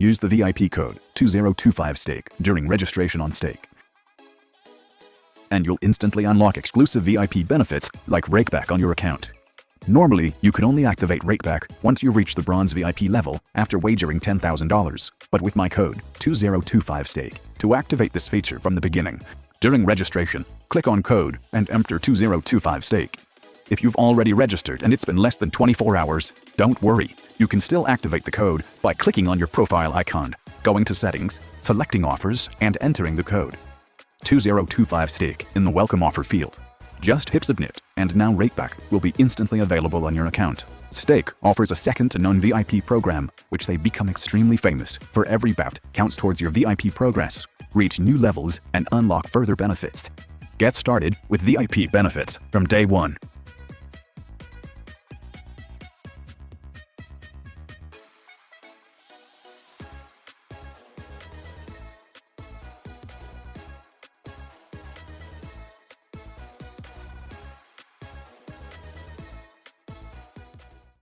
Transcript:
Use the VIP code 2025STAKE during registration on Stake, and you'll instantly unlock exclusive VIP benefits like rakeback on your account. Normally, you can only activate rakeback once you reach the bronze VIP level after wagering $10,000, but with my code 2025STAKE to activate this feature from the beginning. During registration, click on code and enter 2025STAKE. If you've already registered and it's been less than 24 hours, don't worry. You can still activate the code by clicking on your profile icon, going to settings, selecting offers, and entering the code 2025STAKE in the welcome offer field. Just hit submit, and now rakeback will be instantly available on your account. Stake offers a second-to-none VIP program, which they become extremely famous for. Every bout counts towards your VIP progress. Reach new levels and unlock further benefits. Get started with VIP benefits from day one.